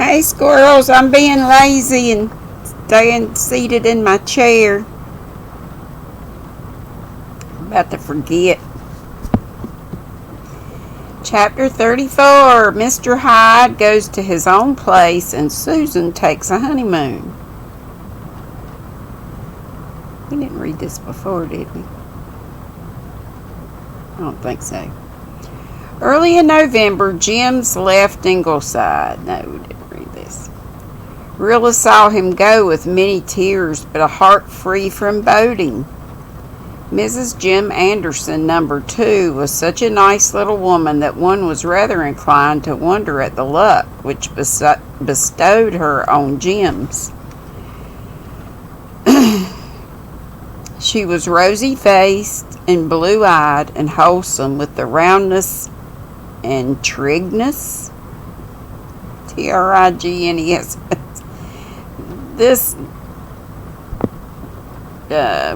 Hey squirrels, I'm being lazy and staying seated in my chair. I'm about to forget. Chapter 34. Mr. Hyde goes to his own place and Susan takes a honeymoon. We didn't read this before, did we? I don't think so. Early in November, Jim's left Ingleside. No, we didn't read this. Rilla saw him go with many tears, but a heart free from boding. Mrs. Jim Anderson, number 2, was such a nice little woman that one was rather inclined to wonder at the luck which bestowed her on Jim's. She was rosy-faced and blue-eyed and wholesome, with the roundness and trigness, Trignes. This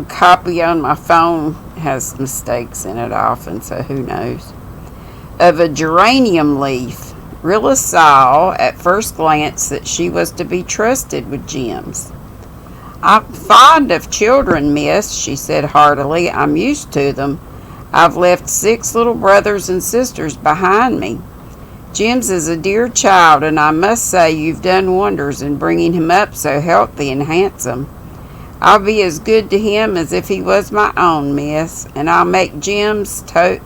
copy on my phone has mistakes in it often, so who knows. Of a geranium leaf. Rilla saw at first glance that she was to be trusted with Jim's. "I'm fond of children, miss," she said heartily. "I'm used to them. I've left 6 little brothers and sisters behind me. Jim's is a dear child, and I must say you've done wonders in bringing him up so healthy and handsome. I'll be as good to him as if he was my own, miss, and I'll make Jim toe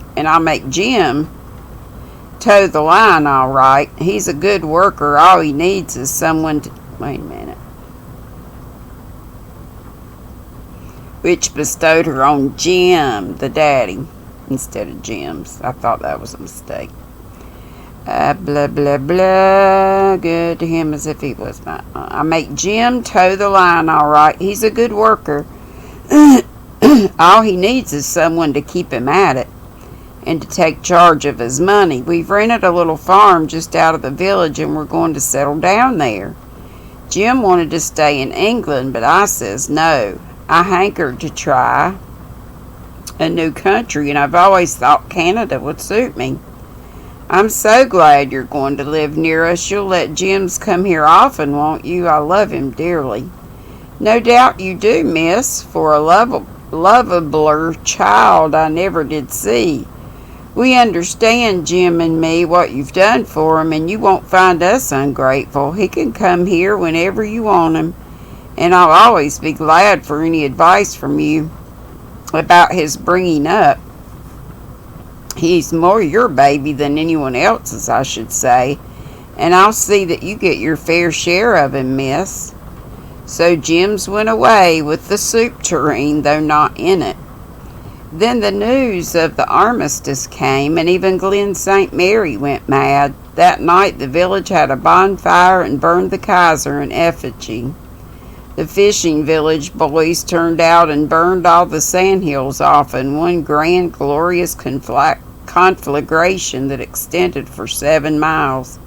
the line all right. He's a good worker. All he needs is someone to..." Wait a minute. Which bestowed her on Jim, the daddy, instead of Jim's. I thought that was a mistake. Blah, blah, blah. Good to him as if he was my... I make Jim toe the line all right. He's a good worker. All he needs is someone to keep him at it and to take charge of his money. We've rented a little farm just out of the village and we're going to settle down there. Jim wanted to stay in England, but I says no. I hankered to try a new country, and I've always thought Canada would suit me. I'm so glad you're going to live near us. You'll let Jim's come here often, won't you? I love him dearly." "No doubt you do, miss, for a lovabler child I never did see. We understand, Jim and me, what you've done for him, and you won't find us ungrateful. He can come here whenever you want him, and I'll always be glad for any advice from you about his bringing up. He's more your baby than anyone else's, I should say, and I'll see that you get your fair share of him, miss." So Jim's went away with the soup tureen, though not in it. Then the news of the armistice came, and even Glen St. Mary went mad. That night the village had a bonfire and burned the Kaiser in effigy. The fishing village boys turned out and burned all the sandhills off in one grand, glorious conflagration that extended for 7 miles.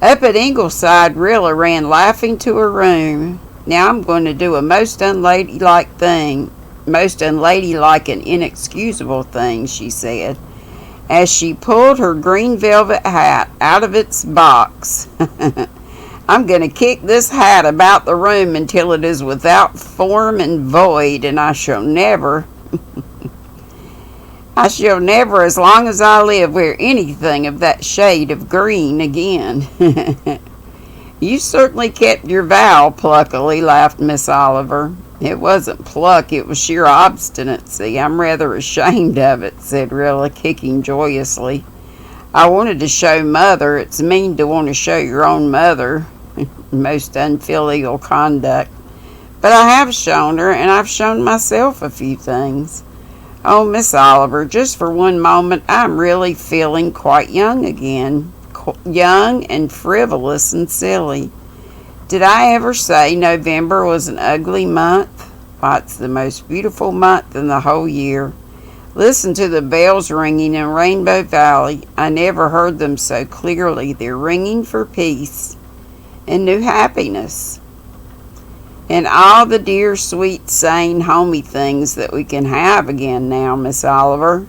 Up at Ingleside, Rilla ran laughing to her room. "Now I'm going to do a most unladylike and inexcusable thing," she said, as she pulled her green velvet hat out of its box. "I'm going to kick this hat about the room until it is without form and void, and I shall never, as long as I live, wear anything of that shade of green again." "You certainly kept your vow pluckily," laughed Miss Oliver. "It wasn't pluck, it was sheer obstinacy. I'm rather ashamed of it," said Rilla, kicking joyously. "I wanted to show Mother. It's mean to want to show your own mother. Most unfilial conduct. But I have shown her, and I've shown myself a few things. Oh, Miss Oliver, just for one moment, I'm really feeling quite young again. Young and frivolous and silly. Did I ever say November was an ugly month? Why, it's the most beautiful month in the whole year. Listen to the bells ringing in Rainbow Valley. I never heard them so clearly. They're ringing for peace and new happiness, and all the dear, sweet, sane, homey things that we can have again now, Miss Oliver.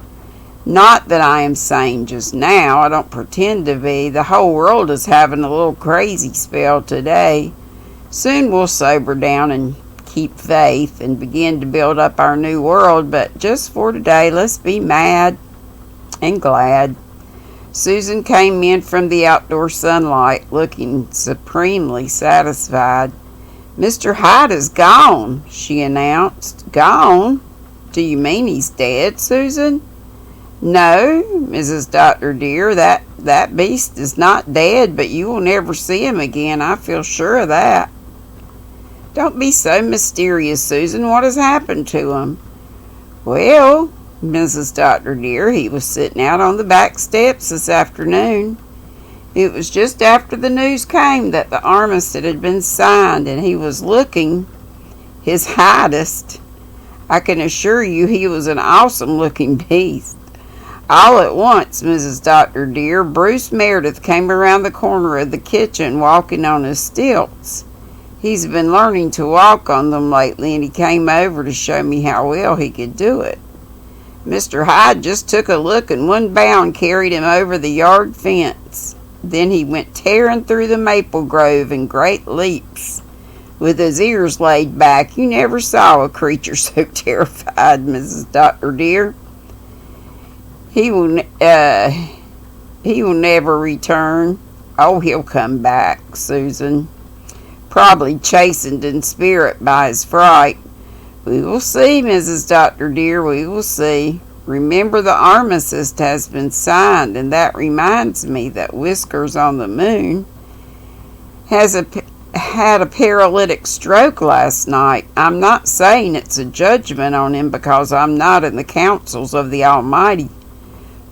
Not that I am sane just now. I don't pretend to be. The whole world is having a little crazy spell today. Soon we'll sober down and keep faith and begin to build up our new world. But just for today, let's be mad and glad. Susan came in from the outdoor sunlight, looking supremely satisfied. "Mr. Hyde is gone," she announced. "Gone? Do you mean he's dead, Susan?" "No, Mrs. Dr. dear, that beast is not dead, but you will never see him again. I feel sure of that." "Don't be so mysterious, Susan. What has happened to him?" "Well, Mrs. Dr. dear, he was sitting out on the back steps this afternoon. It was just after the news came that the armistice had been signed, and he was looking his highest. I can assure you he was an awesome-looking beast. All at once, Mrs. Dr. dear, Bruce Meredith came around the corner of the kitchen walking on his stilts. He's been learning to walk on them lately, and he came over to show me how well he could do it. Mr. Hyde just took a look and one bound carried him over the yard fence. Then he went tearing through the maple grove in great leaps, with his ears laid back. You never saw a creature so terrified, Mrs. Dr. dear. He will never return." "Oh, he'll come back, Susan. Probably chastened in spirit by his fright." "We will see, Mrs. Dr. dear, we will see. Remember, the armistice has been signed, and that reminds me that Whiskers on the Moon had a paralytic stroke last night. I'm not saying it's a judgment on him because I'm not in the councils of the Almighty,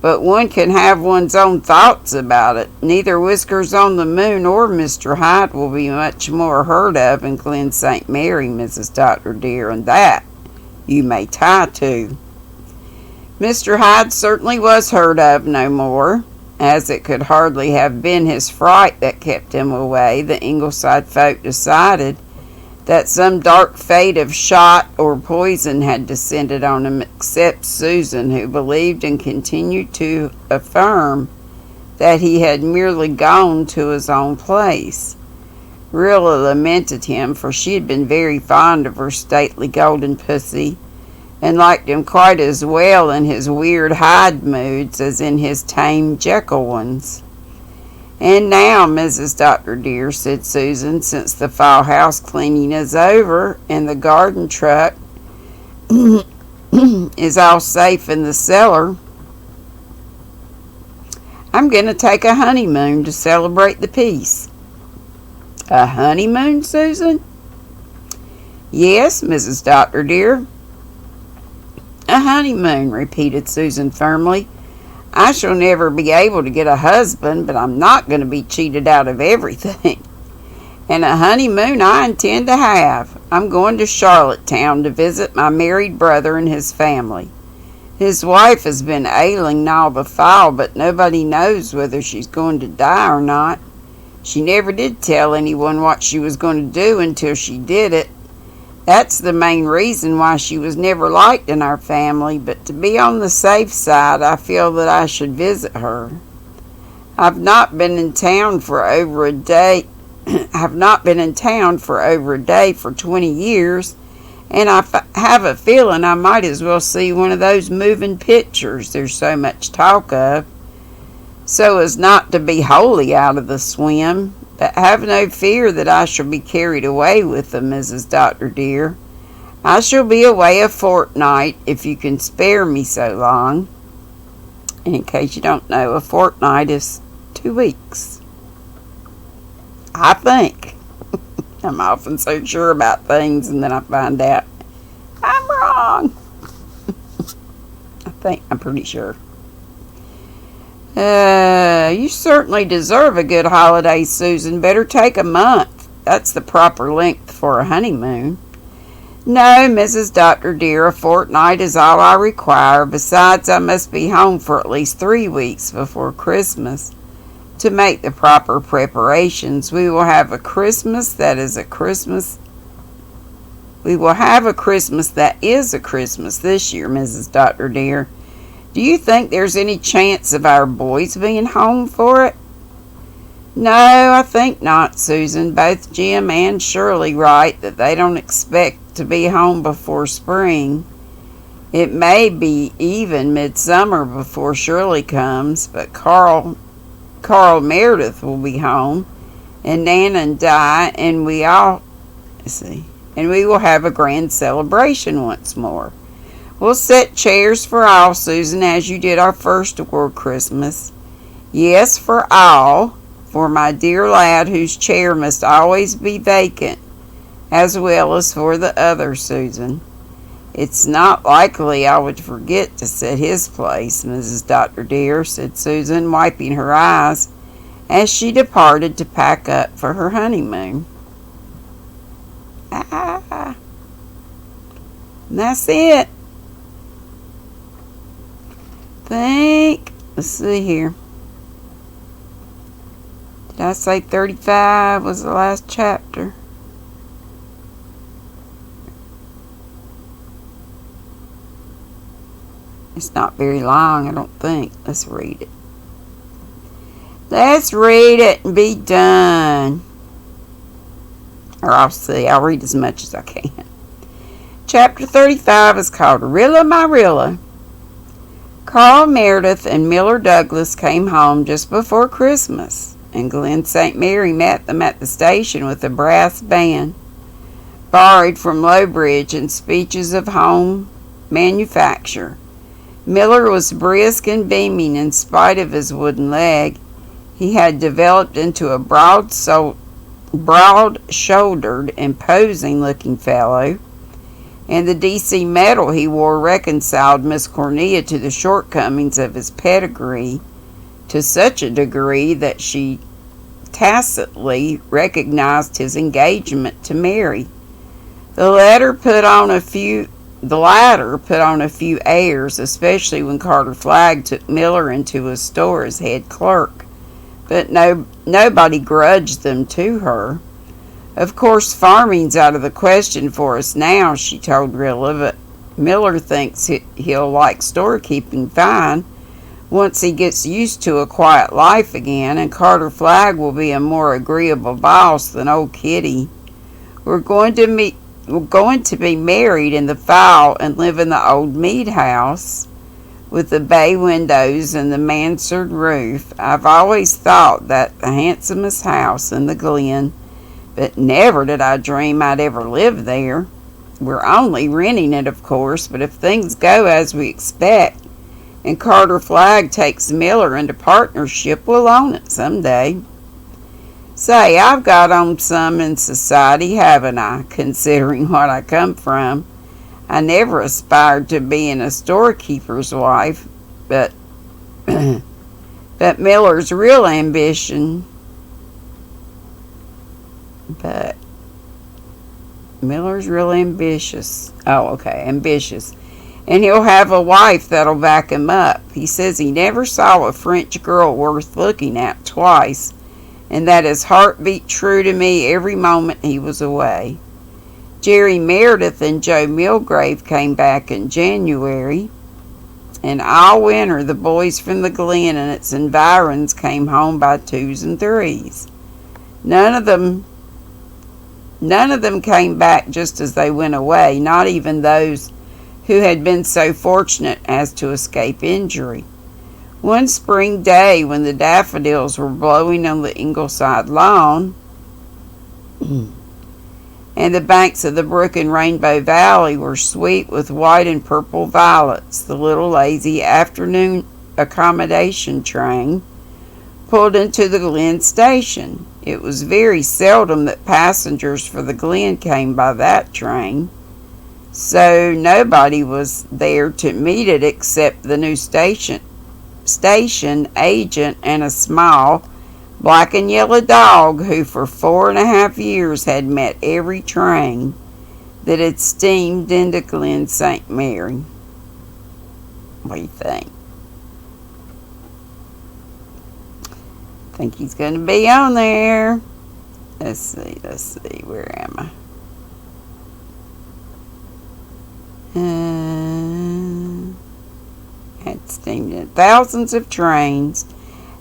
but one can have one's own thoughts about it. Neither Whiskers on the Moon or Mr. Hyde will be much more heard of in Glen St. Mary, Mrs. Dr. dear, and that you may tie to." Mr. Hyde certainly was heard of no more, as it could hardly have been his fright that kept him away. The Ingleside folk decided that some dark fate of shot or poison had descended on him, except Susan, who believed and continued to affirm that he had merely gone to his own place. Rilla lamented him, for she had been very fond of her stately golden pussy, and liked him quite as well in his weird Hyde moods as in his tame Jekyll ones. "And now, Mrs. Dr. dear," said Susan, "since the fall house cleaning is over and the garden truck is all safe in the cellar, I'm going to take a honeymoon to celebrate the peace." "A honeymoon, Susan?" "Yes, Mrs. Dr. dear. A honeymoon," repeated Susan firmly. "I shall never be able to get a husband, but I'm not going to be cheated out of everything. And a honeymoon I intend to have. I'm going to Charlottetown to visit my married brother and his family. His wife has been ailing all the while, but nobody knows whether she's going to die or not. She never did tell anyone what she was going to do until she did it. That's the main reason why she was never liked in our family, but to be on the safe side, I feel that I should visit her. I've not been in town for over a day for 20 years, and I have a feeling I might as well see one of those moving pictures there's so much talk of, so as not to be wholly out of the swim. But have no fear that I shall be carried away with them, Mrs. Dr. dear. I shall be away a fortnight, if you can spare me so long." And in case you don't know, a fortnight is 2 weeks. I think. I'm often so sure about things, and then I find out I'm wrong. I'm pretty sure. You certainly deserve a good holiday, Susan. Better take a month. That's the proper length for a honeymoon." "No, Mrs. Dr. dear, a fortnight is all I require. Besides, I must be home for at least 3 weeks before Christmas to make the proper preparations. We will have a Christmas that is a Christmas this year, Mrs. Dr. dear. Do you think there's any chance of our boys being home for it? No, I think not, Susan. Both Jim and Shirley write that they don't expect to be home before spring. It may be even midsummer before Shirley comes, but Carl Meredith will be home, and Nan and Di, and we will have a grand celebration once more. We'll set chairs for all, Susan, as you did our first war Christmas. Yes, for all, for my dear lad whose chair must always be vacant, as well as for the other, Susan. It's not likely I would forget to set his place, Mrs. Dr. dear, said Susan, wiping her eyes as she departed to pack up for her honeymoon. And that's it. Let's see here. Did I say 35 was the last chapter? It's not very long, I don't think. Let's read it. Let's read it and be done. Or I'll read as much as I can. Chapter 35 is called Rilla, My Rilla. Carl Meredith and Miller Douglas came home just before Christmas, and Glen St. Mary met them at the station with a brass band, borrowed from Lowbridge and speeches of home manufacture. Miller was brisk and beaming in spite of his wooden leg. He had developed into a broad-shouldered, imposing-looking fellow, and the D.C. medal he wore reconciled Miss Cornelia to the shortcomings of his pedigree to such a degree that she tacitly recognized his engagement to Mary. The latter put on a few airs, especially when Carter Flagg took Miller into his store as head clerk, but nobody grudged them to her. Of course, farming's out of the question for us now, she told Rilla, but Miller thinks he'll like storekeeping fine once he gets used to a quiet life again, and Carter Flagg will be a more agreeable boss than old Kitty. We're going to be married in the fall and live in the old Mead house with the bay windows and the mansard roof. I've always thought that the handsomest house in the Glen, but never did I dream I'd ever live there. We're only renting it, of course, but if things go as we expect and Carter Flagg takes Miller into partnership, we'll own it someday. Say, I've got on some in society, haven't I, considering what I come from? I never aspired to being a storekeeper's wife, but Miller's real ambition... But Miller's real ambitious. Oh, okay, ambitious. And he'll have a wife that'll back him up. He says he never saw a French girl worth looking at twice, and that his heart beat true to me every moment he was away. Jerry Meredith and Joe Milgrave came back in January, and all winter the boys from the Glen and its environs came home by twos and threes. None of them came back just as they went away, not even those who had been so fortunate as to escape injury. One spring day, when the daffodils were blowing on the Ingleside lawn, and the banks of the brook in Rainbow Valley were sweet with white and purple violets, the little lazy afternoon accommodation train pulled into the Glen station. It was very seldom that passengers for the Glen came by that train, so nobody was there to meet it except the new station agent and a small black and yellow dog who for 4.5 years had met every train that had steamed into Glen St. Mary. What do you think? Think he's going to be on there. Let's see, where am I? That's him in thousands of trains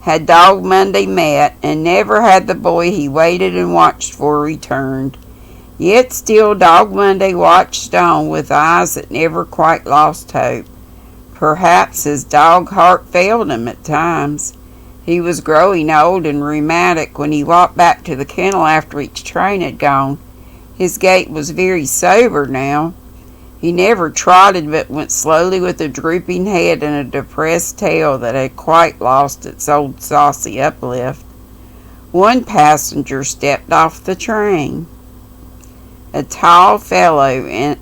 had Dog Monday met, and never had the boy he waited and watched for returned. Yet still Dog Monday watched on with eyes that never quite lost hope. Perhaps his dog heart failed him at times. He was growing old and rheumatic when he walked back to the kennel after each train had gone. His gait was very sober now. He never trotted, but went slowly with a drooping head and a depressed tail that had quite lost its old saucy uplift. One passenger stepped off the train. A tall fellow in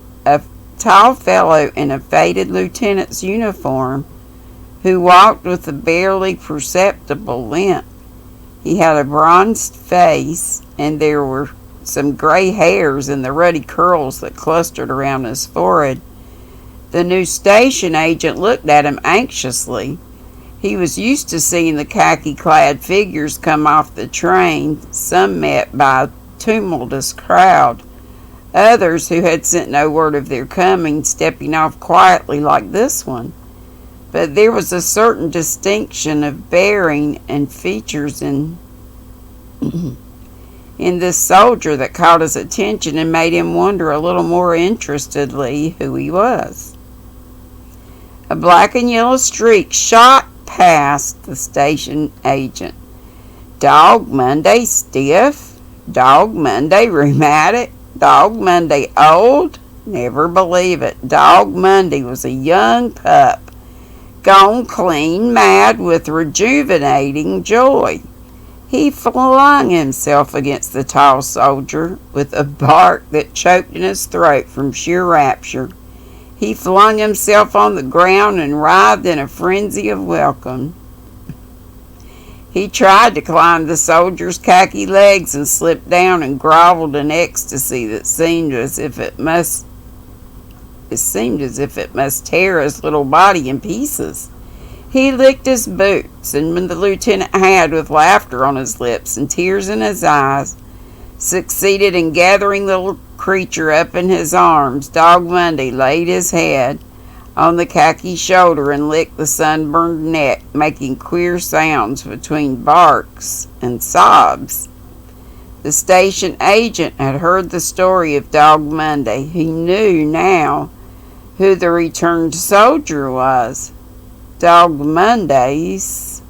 a faded lieutenant's uniform, who walked with a barely perceptible limp. He had a bronzed face, and there were some gray hairs in the ruddy curls that clustered around his forehead. The new station agent looked at him anxiously. He was used to seeing the khaki-clad figures come off the train, some met by a tumultuous crowd, others who had sent no word of their coming stepping off quietly like this one. But there was a certain distinction of bearing and features in this soldier that caught his attention and made him wonder a little more interestedly who he was. A black and yellow streak shot past the station agent. Dog Monday stiff? Dog Monday rheumatic? Dog Monday old? Never believe it. Dog Monday was a young pup, gone clean mad with rejuvenating joy. He flung himself against the tall soldier with a bark that choked in his throat from sheer rapture. He flung himself on the ground and writhed in a frenzy of welcome. He tried to climb the soldier's khaki legs and slipped down and groveled in ecstasy that seemed as if it must tear his little body in pieces. He licked his boots, and when the lieutenant had, with laughter on his lips and tears in his eyes, succeeded in gathering the little creature up in his arms, Dog Monday laid his head on the khaki shoulder and licked the sunburned neck, making queer sounds between barks and sobs. The station agent had heard the story of Dog Monday. He knew now who the returned soldier was. Dog Monday's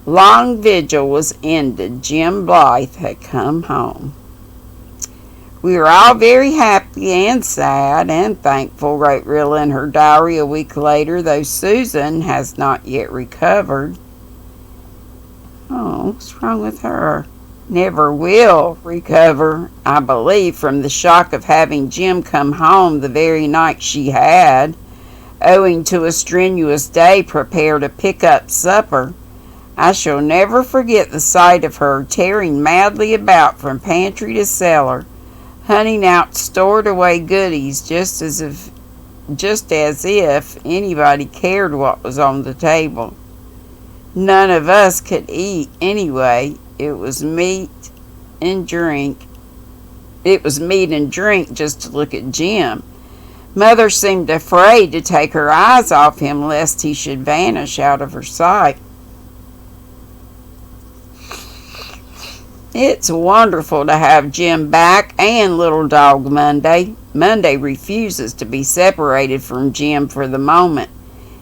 long vigil was ended. Jim Blythe had come home. We are all very happy and sad and thankful, wrote Rilla in her diary a week later, though Susan has not yet recovered. Oh, what's wrong with her? Never will recover, I believe, from the shock of having Jim come home the very night she had, owing to a strenuous day, prepare to pick up supper. I shall never forget the sight of her tearing madly about from pantry to cellar, hunting out stored away goodies just as if anybody cared what was on the table. None of us could eat anyway. It was meat and drink just to look at Jim. Mother seemed afraid to take her eyes off him lest he should vanish out of her sight. It's wonderful to have Jim back and little Dog Monday. Monday refuses to be separated from Jim for the moment.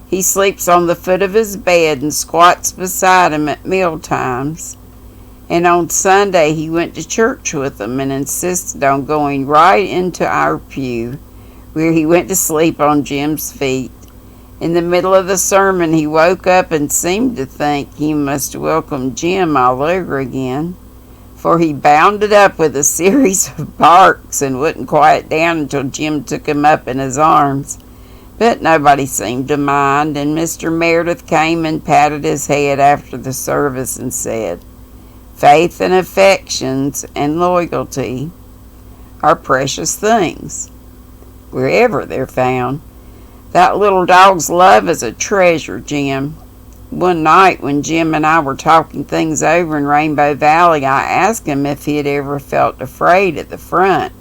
He sleeps on the foot of his bed and squats beside him at meal times. And on Sunday he went to church with them and insisted on going right into our pew, where he went to sleep on Jim's feet. In the middle of the sermon he woke up and seemed to think he must welcome Jim all over again, for he bounded up with a series of barks and wouldn't quiet down until Jim took him up in his arms. But nobody seemed to mind, and Mr. Meredith came and patted his head after the service and said, "Faith and affections and loyalty are precious things, wherever they're found. That little dog's love is a treasure, Jim." One night when Jim and I were talking things over in Rainbow Valley, I asked him if he had ever felt afraid at the front.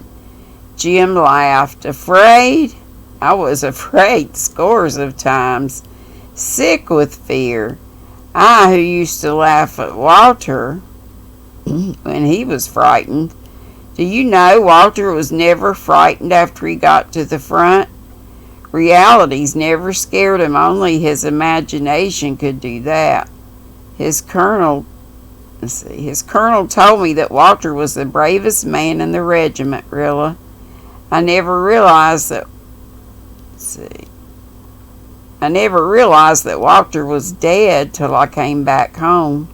Jim laughed. "Afraid? I was afraid scores of times. sick with fear. I, who used to laugh at Walter when he was frightened. Do you know Walter was never frightened after he got to the front? Realities never scared him, only his imagination could do that. His colonel told me that Walter was the bravest man in the regiment, Rilla. I never realized that Walter was dead till I came back home.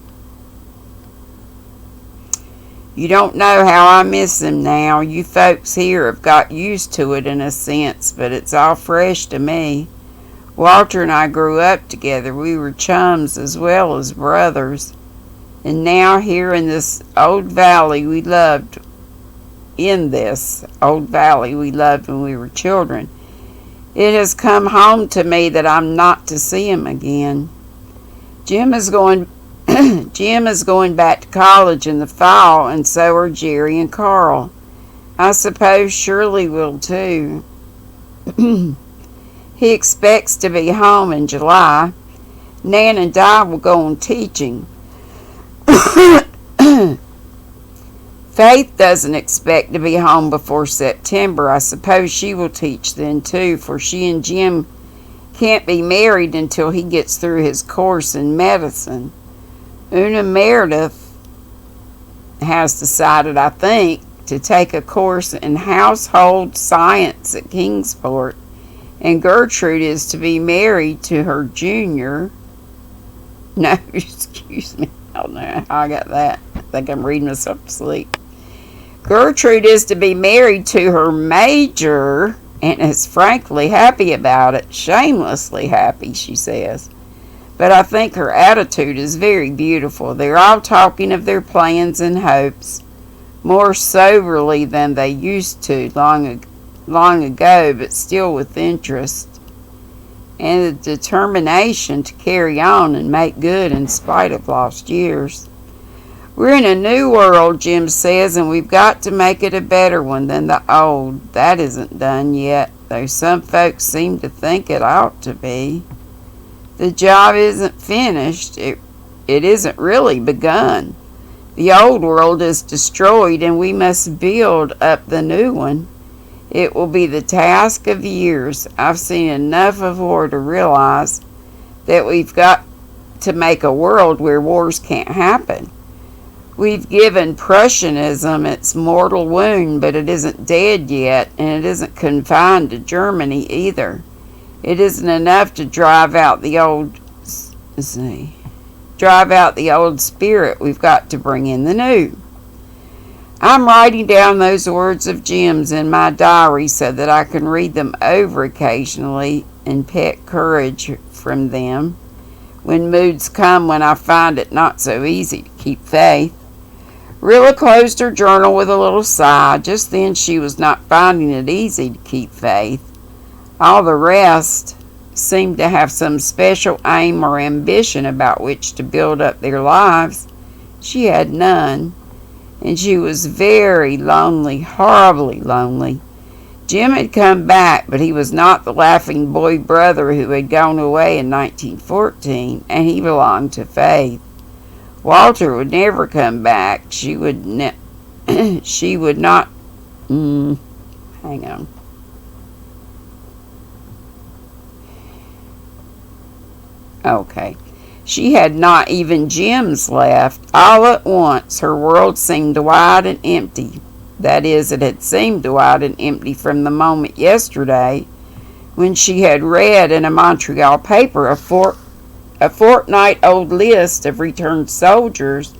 You don't know how I miss him now. You folks here have got used to it in a sense, but it's all fresh to me. Walter and I grew up together. We were chums as well as brothers. And now here in this old valley we loved when we were children, it has come home to me that I'm not to see him again. Jim is going back to college in the fall, and so are Jerry and Carl. I suppose Shirley will too. He expects to be home in July. Nan and Di will go on teaching. Faith doesn't expect to be home before September. I suppose she will teach then too, for she and Jim can't be married until he gets through his course in medicine. Una Meredith has decided, I think, to take a course in household science at Kingsport, and Gertrude is to be married to her junior. No, excuse me. I don't know how I got that. I think I'm reading myself to sleep. Gertrude is to be married to her major and is frankly happy about it. Shamelessly happy, she says. But I think her attitude is very beautiful. They're all talking of their plans and hopes, more soberly than they used to long ago, but still with interest and the determination to carry on and make good in spite of lost years. We're in a new world, Jim says, and we've got to make it a better one than the old. That isn't done yet, though some folks seem to think it ought to be. The job isn't finished. It isn't really begun. The old world is destroyed, and we must build up the new one. It will be the task of years. I've seen enough of war to realize that we've got to make a world where wars can't happen. We've given Prussianism its mortal wound, but it isn't dead yet, and it isn't confined to Germany either. It isn't enough to drive out the old spirit. We've got to bring in the new. I'm writing down those words of Jim's in my diary so that I can read them over occasionally and pick courage from them when moods come when I find it not so easy to keep faith. Rilla closed her journal with a little sigh. Just then she was not finding it easy to keep faith. All the rest seemed to have some special aim or ambition about which to build up their lives. She had none, and she was very lonely, horribly lonely. Jim had come back, but he was not the laughing boy brother who had gone away in 1914, and he belonged to Faith. Walter would never come back. She would not. Hang on. Okay. She had not even Jim's left. All at once, her world seemed wide and empty. That is, it had seemed wide and empty from the moment yesterday when she had read in a Montreal paper a fortnight-old list of returned soldiers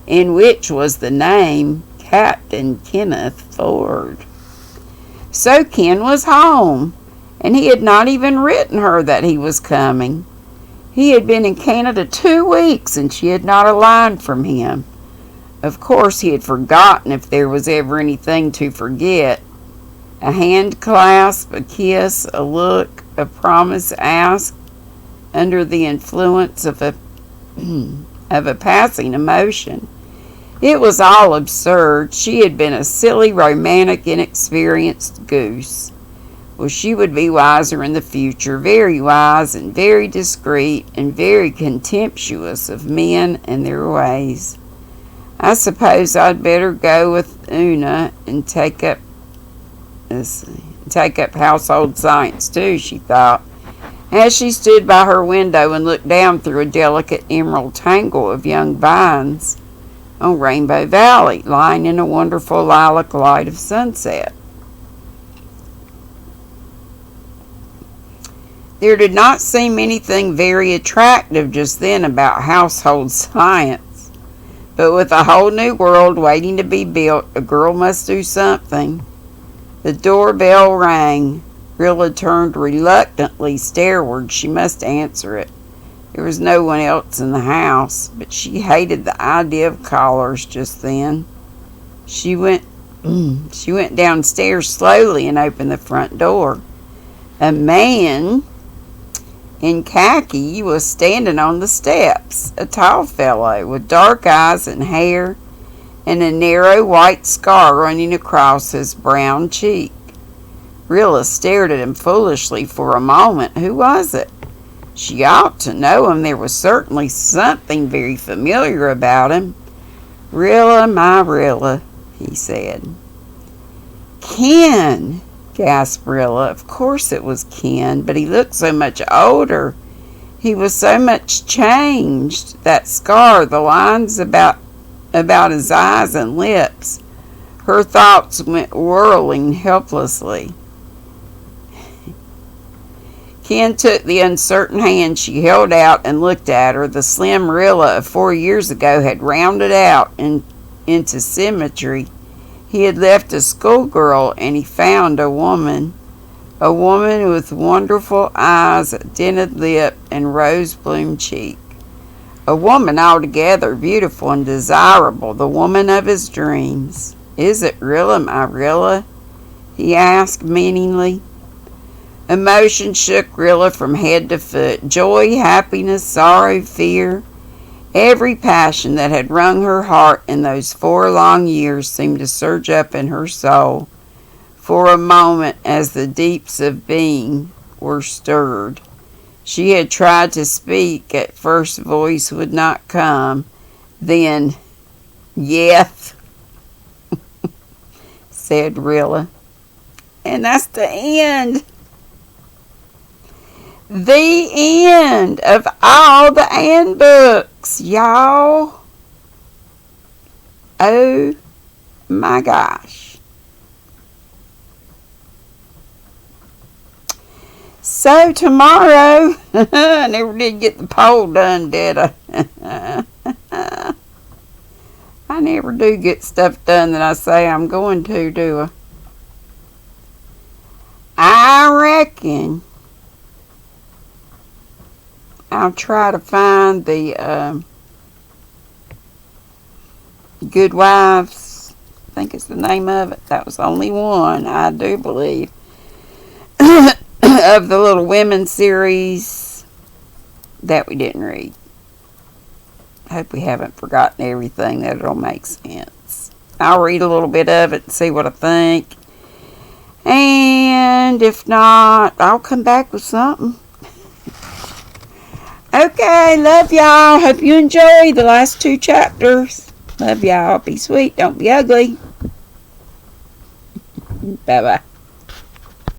in which was the name Captain Kenneth Ford. So Ken was home, and he had not even written her that he was coming. He had been in Canada 2 weeks, and she had not a line from him. Of course, he had forgotten if there was ever anything to forget. A hand clasp, a kiss, a look, a promise asked under the influence of a passing emotion. It was all absurd. She had been a silly, romantic, inexperienced goose. Well, she would be wiser in the future, very wise and very discreet and very contemptuous of men and their ways. I suppose I'd better go with Una and take up household science too, she thought, as she stood by her window and looked down through a delicate emerald tangle of young vines on Rainbow Valley, lying in a wonderful lilac light of sunset. There did not seem anything very attractive just then about household science, but with a whole new world waiting to be built, a girl must do something. The doorbell rang. Rilla turned reluctantly stairward. She must answer it. There was no one else in the house, but she hated the idea of callers just then. She went downstairs slowly and opened the front door. A man in khaki was standing on the steps, a tall fellow with dark eyes and hair and a narrow white scar running across his brown cheek. Rilla stared at him foolishly for a moment. Who was it? She ought to know him. There was certainly something very familiar about him. "Rilla, my Rilla," he said. "Ken!" gasped Rilla. Of course it was Ken, but he looked so much older. He was so much changed. That scar, the lines about his eyes and lips. Her thoughts went whirling helplessly. Ken took the uncertain hand she held out and looked at her. The slim Rilla of 4 years ago had rounded out into symmetry. He had left a schoolgirl and he found a woman with wonderful eyes, a tinted lip, and rose-bloom cheek. A woman altogether beautiful and desirable, the woman of his dreams. "Is it Rilla, my Rilla?" he asked meaningly. Emotion shook Rilla from head to foot. Joy, happiness, sorrow, fear. Every passion that had wrung her heart in those 4 long years seemed to surge up in her soul for a moment as the deeps of being were stirred. She had tried to speak. At first voice would not come. Then, "Yeth," said Rilla. And that's the end. The end of all the Ann books, y'all. Oh my gosh. So tomorrow, I never did get the poll done, did I? I never do get stuff done that I say I'm going to, do I? I reckon I'll try to find the Good Wives. I think it's the name of it. That was only one, I do believe, of the little women series that we didn't read. I hope we haven't forgotten everything, that it'll make sense. I'll read a little bit of it and see what I think. And if not, I'll come back with something. Okay, love y'all. Hope you enjoyed the last 2 chapters. Love y'all. Be sweet. Don't be ugly. Bye-bye.